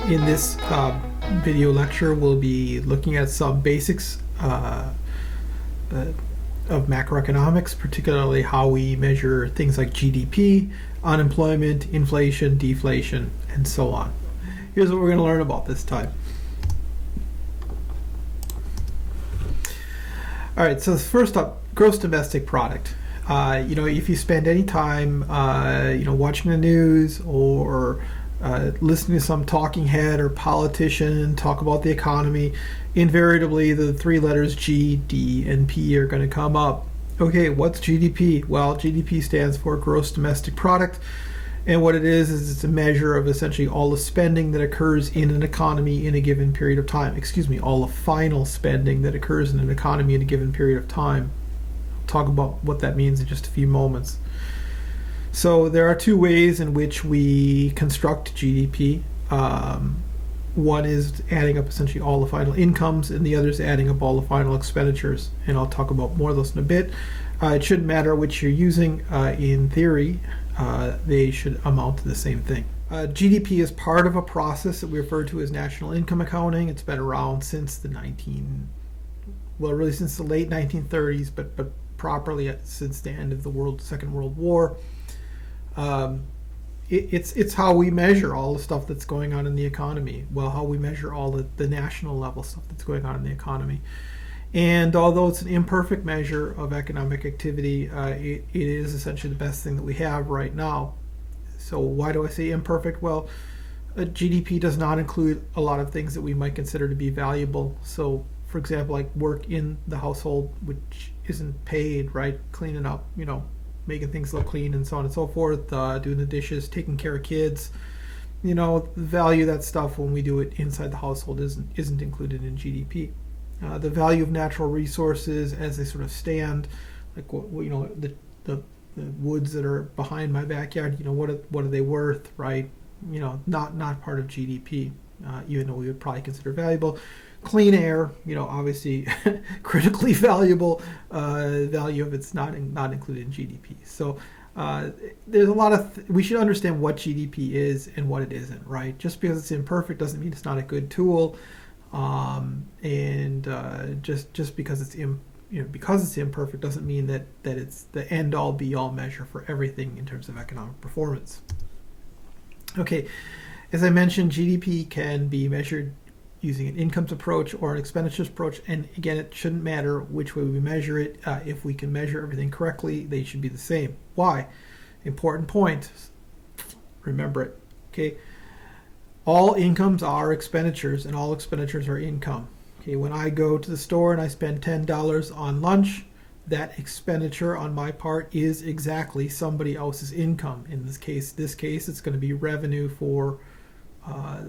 In this video lecture, we'll be looking at some basics of macroeconomics, particularly how we measure things like GDP, unemployment, inflation, deflation, and so on. Here's what we're going to learn about this time. All right, so first up, gross domestic product. If you spend any time, watching the news or listening to some talking head or politician talk about the economy, invariably the three letters G, D, and P are going to come up. Okay, what's GDP? Well, GDP stands for gross domestic product, and what it is it's a measure of essentially all the spending that occurs in an economy in a given period of time. All the final spending that occurs in an economy in a given period of time. I'll talk about what that means in just a few moments. So there are two ways in which we construct GDP. One is adding up essentially all the final incomes, and the other is adding up all the final expenditures. And I'll talk about more of those in a bit. It shouldn't matter which you're using. In theory, they should amount to the same thing. GDP is part of a process that we refer to as national income accounting. It's been around since the since the late 1930s, but properly since the end of the Second World War. It's how we measure all the stuff that's going on in the economy. Well, how we measure all the national level stuff that's going on in the economy. And although it's an imperfect measure of economic activity, it is essentially the best thing that we have right now. So why do I say imperfect? Well, GDP does not include a lot of things that we might consider to be valuable. So, for example, like work in the household, which isn't paid, right? Cleaning up, making things look clean and so on and so forth, doing the dishes, taking care of kids. The value of that stuff when we do it inside the household isn't included in GDP. The value of natural resources as they sort of stand, like the woods that are behind my backyard, what are they worth, right? Not part of GDP, even though we would probably consider valuable. Clean air, obviously critically valuable. Value of it's not included in GDP. So there's a lot of we should understand what GDP is and what it isn't, right? Just because it's imperfect doesn't mean it's not a good tool, just because it's because it's imperfect doesn't mean that it's the end all be all measure for everything in terms of economic performance. Okay, as I mentioned, GDP can be measured using an incomes approach or an expenditures approach, and again, it shouldn't matter which way we measure it. If we can measure everything correctly, they should be the same. Why? Important point. Remember it. Okay. All incomes are expenditures, and all expenditures are income. Okay. When I go to the store and I spend $10 on lunch, that expenditure on my part is exactly somebody else's income. In this case, it's going to be revenue for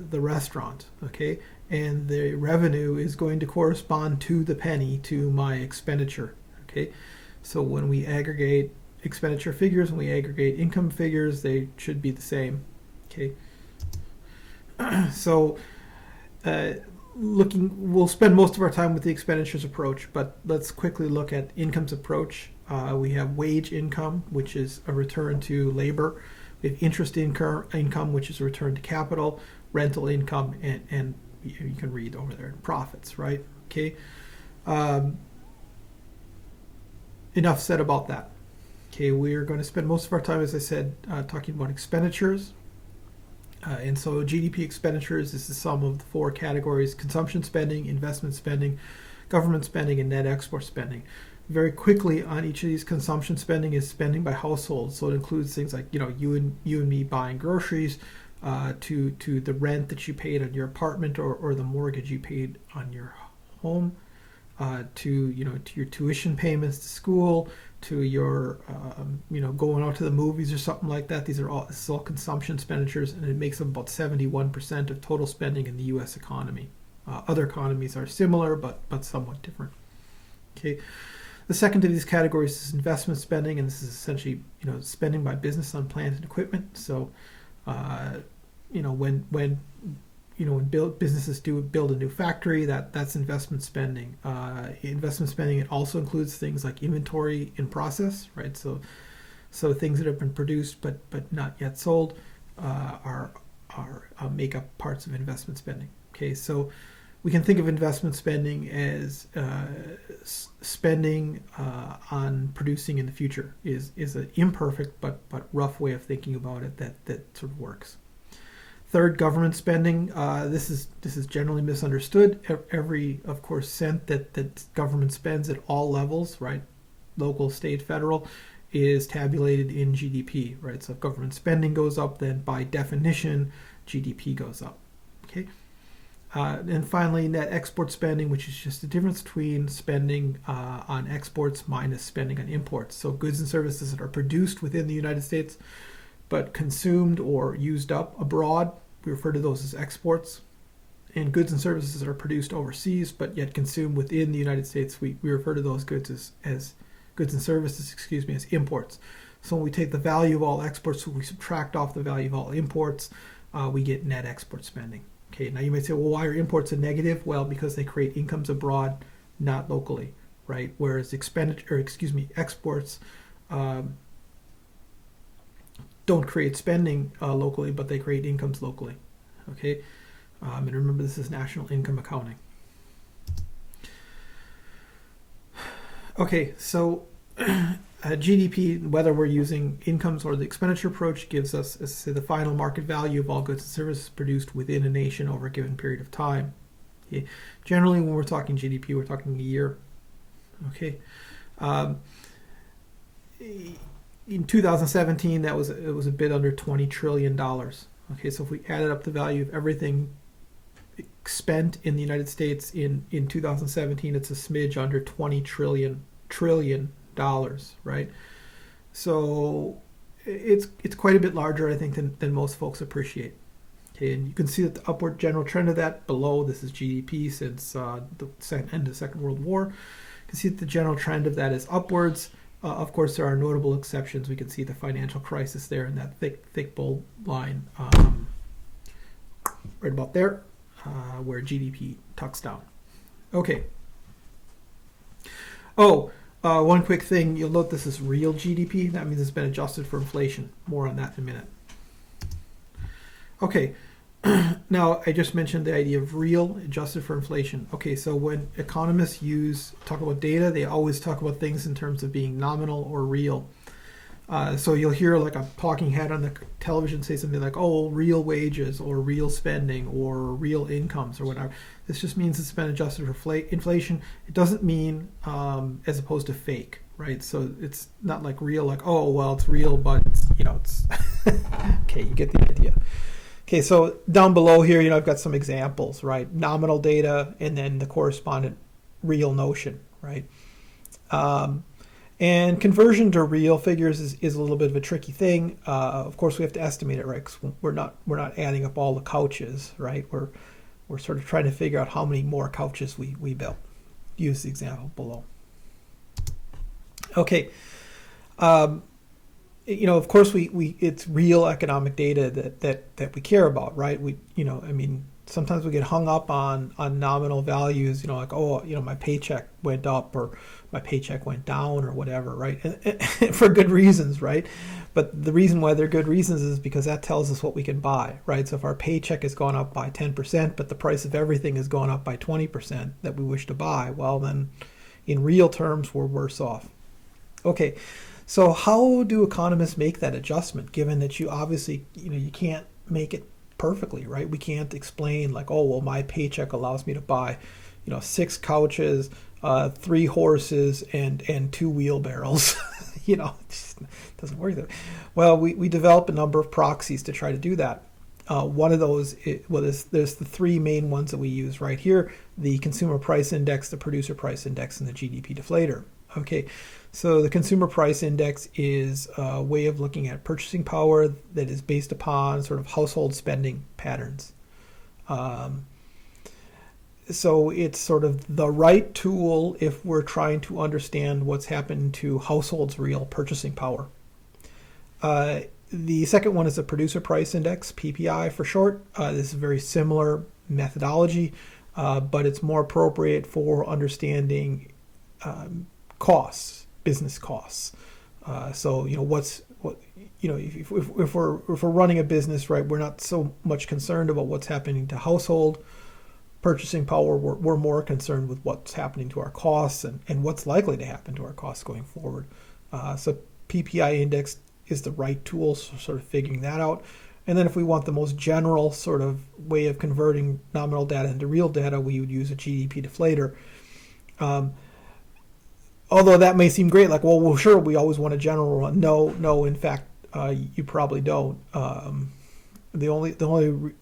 the restaurant. Okay. And the revenue is going to correspond to the penny to my expenditure. Okay, so when we aggregate expenditure figures and we aggregate income figures, they should be the same. Okay, so we'll spend most of our time with the expenditures approach, but let's quickly look at incomes approach. We have wage income, which is a return to labor. We have interest income, which is a return to capital, rental income, and you can read over there, profits, right? Okay. Enough said about that. Okay, we're going to spend most of our time, as I said, talking about expenditures. And so GDP expenditures is the sum of the four categories: consumption spending, investment spending, government spending, and net export spending. Very quickly on each of these, consumption spending is spending by household. So it includes things like, you and me buying groceries, to the rent that you paid on your apartment or the mortgage you paid on your home, to your tuition payments to school, to your going out to the movies or something like that. This is all consumption expenditures, and it makes up about 71% of total spending in the U.S. economy. Other economies are similar, but somewhat different. Okay. The second of these categories is investment spending, and this is essentially spending by business on plant and equipment. So when businesses build a new factory, that's investment spending. Investment spending, it also includes things like inventory in process, right? So things that have been produced but not yet sold are make up parts of investment spending. Okay, so we can think of investment spending as spending on producing in the future is an imperfect but rough way of thinking about it that sort of works. Third, government spending. This is generally misunderstood. Every, of course, cent that government spends at all levels, right, local, state, federal, is tabulated in GDP, right? So if government spending goes up, then by definition, GDP goes up. Okay. And finally, net export spending, which is just the difference between spending on exports minus spending on imports. So goods and services that are produced within the United States but consumed or used up abroad, we refer to those as exports. And goods and services that are produced overseas but yet consumed within the United States, we refer to those goods as goods and services, as imports. So when we take the value of all exports, we subtract off the value of all imports, we get net export spending. Okay, now you might say, well, why are imports a negative? Well, because they create incomes abroad, not locally, right? Whereas exports don't create spending locally, but they create incomes locally. Okay, and remember, this is national income accounting. Okay, so GDP, whether we're using incomes or the expenditure approach, gives us, as I say, the final market value of all goods and services produced within a nation over a given period of time. Okay. Generally, when we're talking GDP, we're talking a year. Okay. In 2017, it was a bit under $20 trillion. Okay, so if we added up the value of everything spent in the United States in 2017, it's a smidge under $20 trillion, right? So it's quite a bit larger, I think, than most folks appreciate. Okay, and you can see that the upward general trend of that below, this is GDP since the end of the Second World War. You can see that the general trend of that is upwards. Of course, there are notable exceptions. We can see the financial crisis there in that thick bold line right about there, where GDP tucks down. Okay. One quick thing. You'll note this is real GDP. That means it's been adjusted for inflation. More on that in a minute. Okay. Now, I just mentioned the idea of real adjusted for inflation. Okay, so when economists talk about data, they always talk about things in terms of being nominal or real. So you'll hear like a talking head on the television say something like, oh, real wages or real spending or real incomes or whatever. This just means it's been adjusted for inflation. It doesn't mean as opposed to fake, right? So it's not like real, like, oh, well, it's real, but it's okay, you get the idea. Okay, so down below here, I've got some examples, right? Nominal data and then the correspondent real notion, right? And conversion to real figures is a little bit of a tricky thing. Of course, we have to estimate it, right? 'Cause we're not adding up all the couches, right? We're sort of trying to figure out how many more couches we built. Use the example below. Okay. Of course, it's real economic data that we care about, right? Sometimes we get hung up on nominal values, like, oh, my paycheck went up or my paycheck went down or whatever, right? And for good reasons, right? But the reason why they're good reasons is because that tells us what we can buy, right? So if our paycheck has gone up by 10%, but the price of everything has gone up by 20% that we wish to buy, well, then in real terms, we're worse off. Okay. So how do economists make that adjustment, given that you obviously, you can't make it perfectly, right? We can't explain like, oh, well, my paycheck allows me to buy, 6 couches, 3 horses, and 2 wheelbarrows. It just doesn't work that way. Well, we develop a number of proxies to try to do that. One of those, there's the 3 main ones that we use right here: the consumer price index, the producer price index, and the GDP deflator. Okay, so the consumer price index is a way of looking at purchasing power that is based upon sort of household spending patterns. So it's sort of the right tool if we're trying to understand what's happened to households' real purchasing power. The second one is the producer price index, PPI for short. This is a very similar methodology, but it's more appropriate for understanding costs, business costs. So what's what, if we're running a business, right, we're not so much concerned about what's happening to household purchasing power. We're more concerned with what's happening to our costs and what's likely to happen to our costs going forward. So PPI index is the right tool for sort of figuring that out. And then if we want the most general sort of way of converting nominal data into real data, we would use a GDP deflator. Although that may seem great, like, well, sure, we always want a general one. No, in fact, you probably don't. The only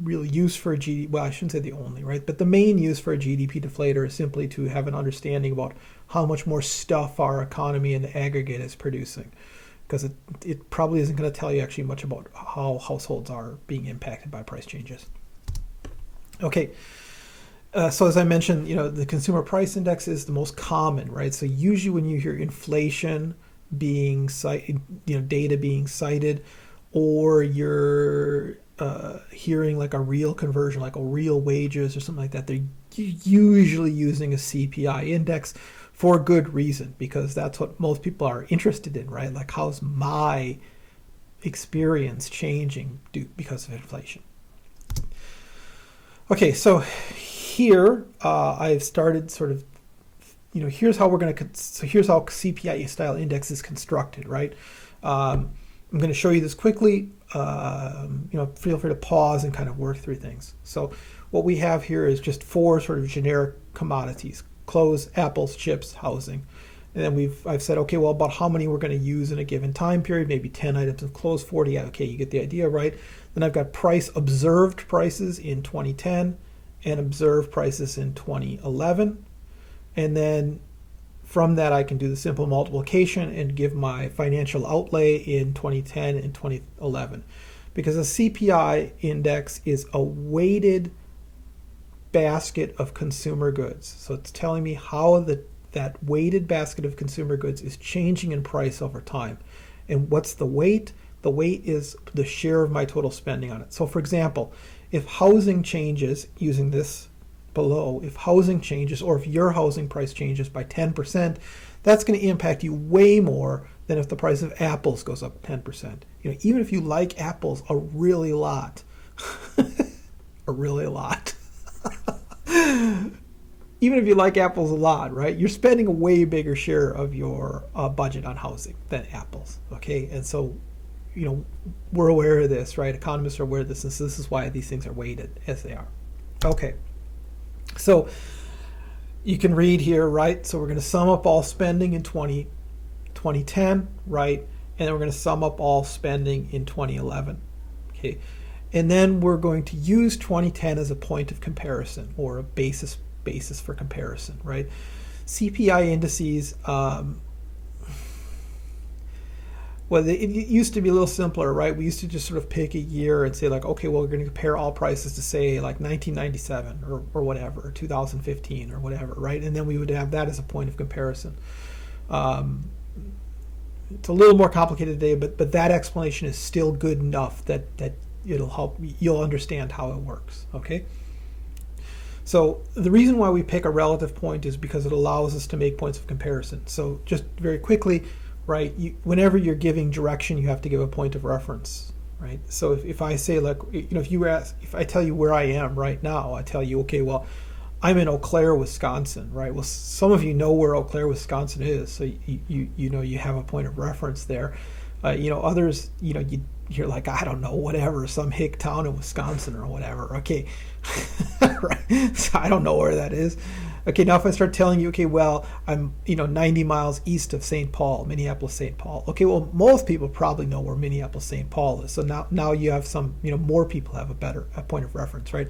real use for a GDP, well, I shouldn't say the only, right? But the main use for a GDP deflator is simply to have an understanding about how much more stuff our economy in the aggregate is producing. Because it probably isn't going to tell you actually much about how households are being impacted by price changes. Okay. So as I mentioned, the consumer price index is the most common, right? So usually when you hear inflation being cited, data being cited, or you're hearing like a real conversion, like a real wages or something like that, they're usually using a CPI index for good reason, because that's what most people are interested in, right? Like, how's my experience changing because of inflation? Okay, so here I've started sort of, here's how here's how CPI style index is constructed, right? I'm going to show you this quickly. Feel free to pause and kind of work through things. So what we have here is just 4 sort of generic commodities: clothes, apples, chips, housing. And then I've said, okay, well, about how many we're going to use in a given time period, maybe 10 items of clothes, 40. Okay, you get the idea, right? Then I've got observed prices in 2010 and observed prices in 2011. And then from that, I can do the simple multiplication and give my financial outlay in 2010 and 2011. Because a CPI index is a weighted basket of consumer goods. So it's telling me how that weighted basket of consumer goods is changing in price over time. And what's the weight? The weight is the share of my total spending on it. So for example, if housing changes, using this below, if housing changes, or if your housing price changes by 10%, that's going to impact you way more than if the price of apples goes up 10%. Even if you like apples a really lot, a really lot. Even if you like apples a lot, right, you're spending a way bigger share of your budget on housing than apples, okay? And so, we're aware of this, right? Economists are aware of this, and so this is why these things are weighted as they are. Okay, so you can read here, right? So we're going to sum up all spending in 2010, right? And then we're going to sum up all spending in 2011, okay? And then we're going to use 2010 as a point of comparison, or a basis for comparison, right? CPI indices, it used to be a little simpler, right? We used to just sort of pick a year and say like, okay, well, we're going to compare all prices to say like 1997 or whatever, or 2015 or whatever, right? And then we would have that as a point of comparison. It's a little more complicated today, but that explanation is still good enough that it'll help, you'll understand how it works, okay? So the reason why we pick a relative point is because it allows us to make points of comparison. So just very quickly, right, whenever you're giving direction, you have to give a point of reference, right? So if I say, like, if I tell you where I am right now, I tell you, okay, well, I'm in Eau Claire, Wisconsin, right? Well, some of you know where Eau Claire, Wisconsin is, so you have a point of reference there. Others, you're like, I don't know, whatever, some hick town in Wisconsin or whatever. Okay, right? So I don't know where that is. Okay, now if I start telling you, okay, well, I'm 90 miles east of St. Paul, Minneapolis, St. Paul. Okay, well, most people probably know where Minneapolis, St. Paul is. So now you have some, more people have a point of reference, right?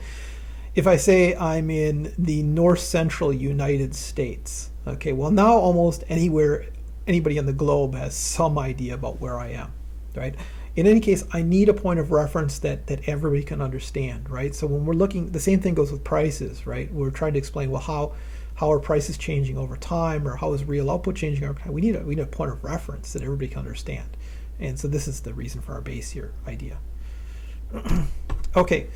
If I say I'm in the north central United States, okay, well, now almost anybody on the globe has some idea about where I am, right? In any case, I need a point of reference that everybody can understand, right? So when we're looking, the same thing goes with prices, right? We're trying to explain, well, how are prices changing over time, or how is real output changing over time? We need a point of reference that everybody can understand. And so this is the reason for our base here idea. Okay,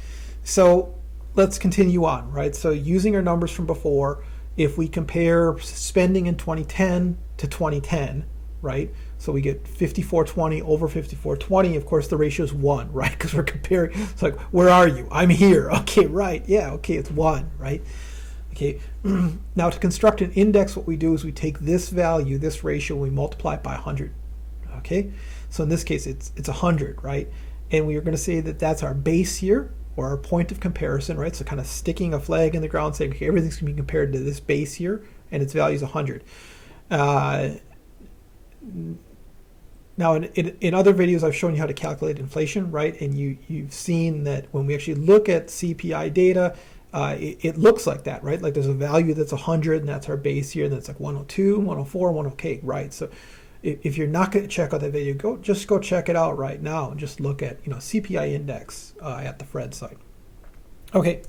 so let's continue on, right? So using our numbers from before, if we compare spending in 2010 to 2010, right, So we get 5420 over 5420. Of course, the ratio is 1, right? Because we're comparing. It's like, where are you? I'm here. Okay, right. Yeah, okay, it's 1, right? Okay. Now, to construct an index, what we do is we take this value, this ratio, and we multiply it by 100. Okay? So in this case, it's 100, right? And we are going to say that that's our base year, or our point of comparison, right? So kind of sticking a flag in the ground saying, okay, everything's going to be compared to this base year, and its value is 100. Now, in other videos, I've shown you how to calculate inflation, right? And you've seen that when we actually look at CPI data, it looks like that, right? Like there's a value that's 100, and that's our base year, and that's like 102, 104, 108, right? So if you're not going to check out that video, just go check it out right now and just look at CPI index at the Fred site. Okay.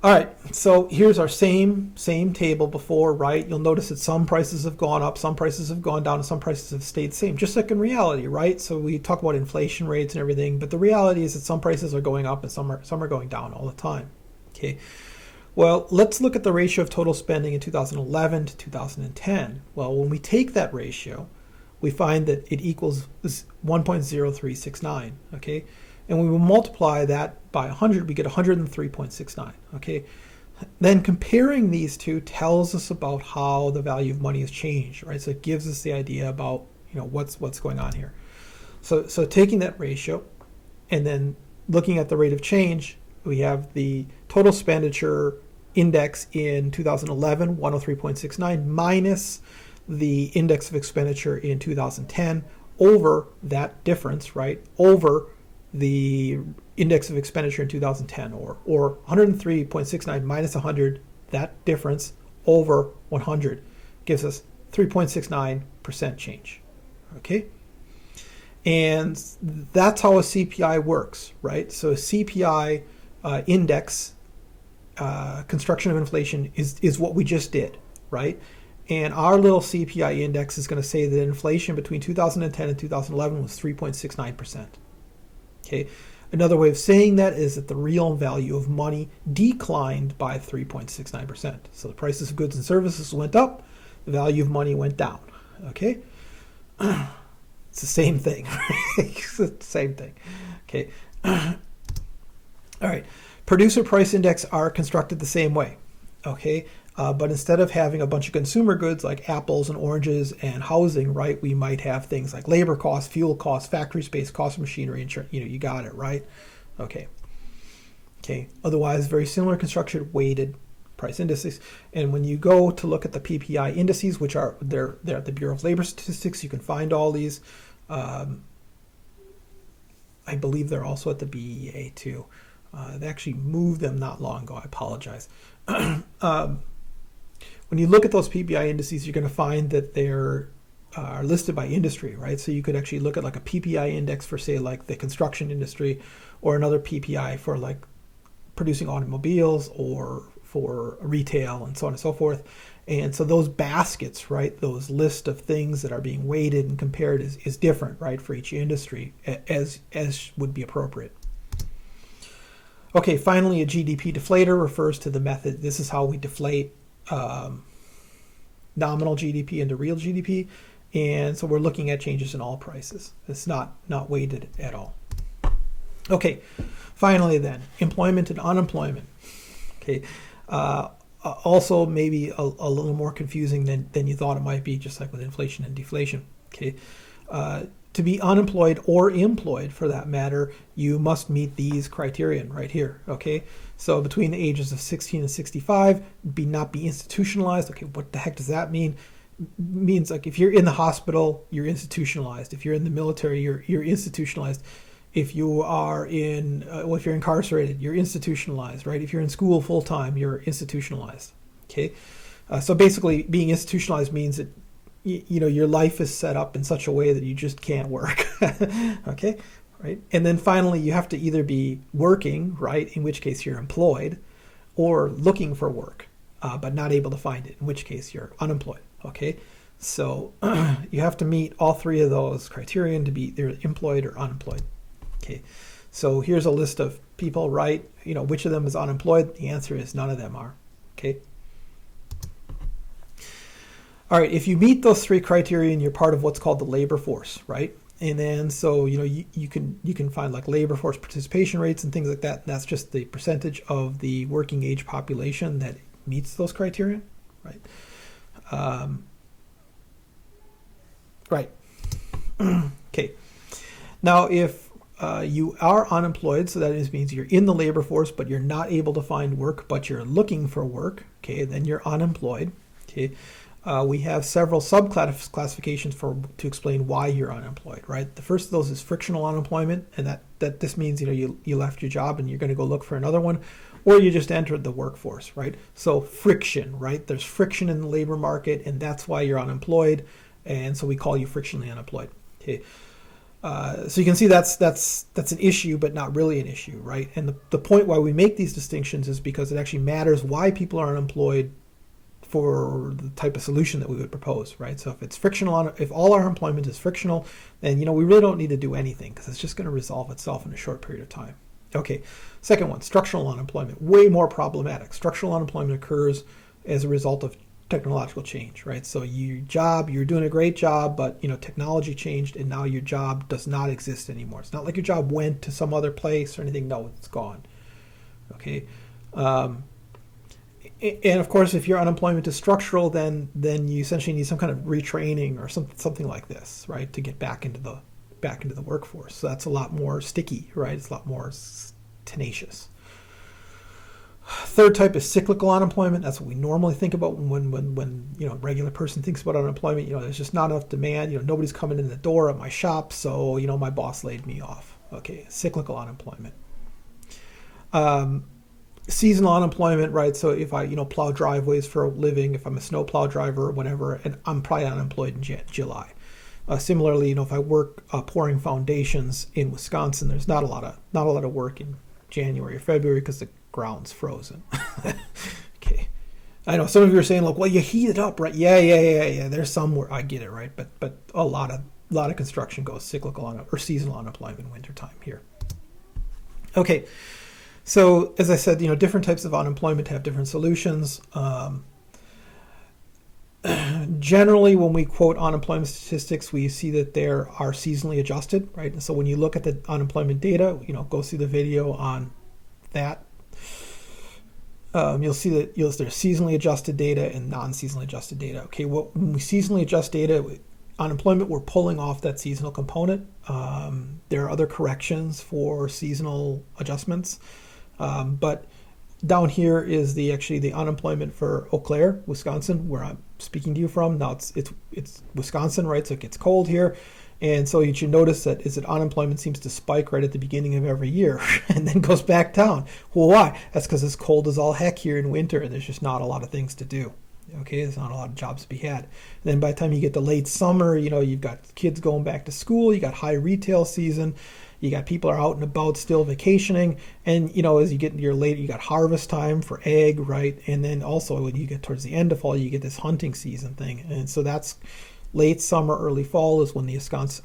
All right, so here's our same table before, right? You'll notice that some prices have gone up, some prices have gone down, and some prices have stayed the same, just like in reality, right? So we talk about inflation rates and everything, but the reality is that some prices are going up and some are going down all the time. Okay. Well, let's look at the ratio of total spending in 2011 to 2010. Well, when we take that ratio, we find that it equals 1.0369, okay? And when we multiply that by 100, we get 103.69, okay? Then comparing these two tells us about how the value of money has changed, right? So it gives us the idea about, what's going on here. So taking that ratio and then looking at the rate of change, we have the total expenditure index in 2011, 103.69, minus the index of expenditure in 2010 over that difference, right? Over the index of expenditure in 2010, or 103.69 minus 100, that difference over 100 gives us 3.69% change, okay? And that's how a CPI works, right? So a CPI index, construction of inflation, is what we just did, right? And our little CPI index is going to say that inflation between 2010 and 2011 was 3.69%. Okay. Another way of saying that is that the real value of money declined by 3.69%. So the prices of goods and services went up, the value of money went down. Okay. It's the same thing. It's the same thing. Okay. All right. Producer price index are constructed the same way. Okay. But instead of having a bunch of consumer goods like apples and oranges and housing, right, we might have things like labor costs, fuel costs, factory space, cost of machinery, insurance. You got it, right? Okay. Okay. Otherwise, very similar construction, weighted price indices. And when you go to look at the PPI indices, which are they're at the Bureau of Labor Statistics, you can find all these. I believe they're also at the BEA too. They actually moved them not long ago. I apologize. When you look at those PPI indices, you're going to find that they're listed by industry, right? So you could actually look at like a PPI index for, say, like the construction industry, or another PPI for like producing automobiles or for retail and so on and so forth. And so those baskets, right, those list of things that are being weighted and compared is different, right, for each industry, as would be appropriate. Okay, finally, a GDP deflator refers to the method. This is how we deflate nominal GDP into real GDP, and so we're looking at changes in all prices. It's not weighted at all. Okay, finally then, employment and unemployment. Okay, also maybe a little more confusing than you thought it might be, just like with inflation and deflation. Okay, to be unemployed or employed, for that matter, you must meet these criterion right here. Okay, so between the ages of 16 and 65, not be institutionalized. Okay, what the heck does that mean? It means like if you're in the hospital, you're institutionalized. If you're in the military, you're institutionalized. If you are if you're incarcerated, you're institutionalized, right? If you're in school full time, you're institutionalized. Okay, so basically, being institutionalized means that your life is set up in such a way that you just can't work. Okay, right? And then finally, you have to either be working, right, in which case you're employed, or looking for work, but not able to find it, in which case you're unemployed. Okay, so you have to meet all three of those criterion to be either employed or unemployed. Okay, so here's a list of people, right? Which of them is unemployed? The answer is none of them are. Okay. All right, if you meet those three criteria, you're part of what's called the labor force, right? And then so you can find like labor force participation rates and things like that. That's just the percentage of the working age population that meets those criteria, right? Right. Okay. Now, if you are unemployed, so that means you're in the labor force, but you're not able to find work, but you're looking for work. Okay, then you're unemployed. Okay. We have several subclassifications to explain why you're unemployed, right? The first of those is frictional unemployment, and that this means you left your job and you're going to go look for another one, or you just entered the workforce, right? So friction, right? There's friction in the labor market, and that's why you're unemployed, and so we call you frictionally unemployed. Okay. So you can see that's an issue, but not really an issue, right? And the point why we make these distinctions is because it actually matters why people are unemployed for the type of solution that we would propose, right? So if it's frictional, if all our employment is frictional, then we really don't need to do anything because it's just going to resolve itself in a short period of time. Okay, second one, structural unemployment, way more problematic. Structural unemployment occurs as a result of technological change, right? So you're doing a great job, but technology changed and now your job does not exist anymore. It's not like your job went to some other place or anything. No, it's gone. Okay. And of course, if your unemployment is structural, then you essentially need some kind of retraining or something like this, right, to get back into the workforce. So that's a lot more sticky, right? It's a lot more tenacious. Third type is cyclical unemployment. That's what we normally think about when a regular person thinks about unemployment. There's just not enough demand. Nobody's coming in the door at my shop, so my boss laid me off. Okay, cyclical unemployment. Seasonal unemployment, right? So if I, plow driveways for a living, if I'm a snowplow driver or whatever, and I'm probably unemployed in July. Similarly, if I work pouring foundations in Wisconsin, there's not a lot of work in January or February because the ground's frozen. Okay, I know some of you are saying, look, well, you heat it up, right? Yeah. There's some where I get it, right? But a lot of construction goes cyclical or seasonal unemployment in wintertime here. Okay. So, as I said, different types of unemployment have different solutions. Generally, when we quote unemployment statistics, we see that they are seasonally adjusted, right? And so when you look at the unemployment data, go see the video on that. You'll see that there's seasonally adjusted data and non-seasonally adjusted data. Okay, when we seasonally adjust data, unemployment, we're pulling off that seasonal component. There are other corrections for seasonal adjustments. But down here is the unemployment for Eau Claire, Wisconsin, where I'm speaking to you from. Now it's Wisconsin, right? So it gets cold here. And so you should notice that unemployment seems to spike right at the beginning of every year and then goes back down. Well, why? That's because it's cold as all heck here in winter and there's just not a lot of things to do. Okay, there's not a lot of jobs to be had. And then by the time you get to late summer, you've got kids going back to school, you got high retail season, you got people are out and about still vacationing, and as you get into your late, you got harvest time for egg, right? And then also when you get towards the end of fall, you get this hunting season thing, and so that's late summer, early fall is when the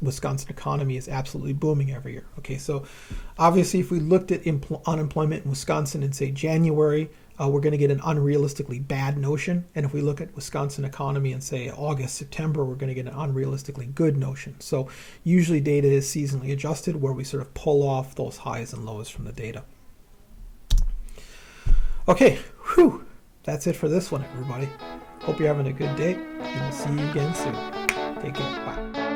Wisconsin economy is absolutely booming every year. Okay, so obviously if we looked at unemployment in Wisconsin in say January, we're going to get an unrealistically bad notion. And if we look at Wisconsin economy in, say, August, September, we're going to get an unrealistically good notion. So usually data is seasonally adjusted where we sort of pull off those highs and lows from the data. Okay, that's it for this one, everybody. Hope you're having a good day, and we'll see you again soon. Take care. Bye.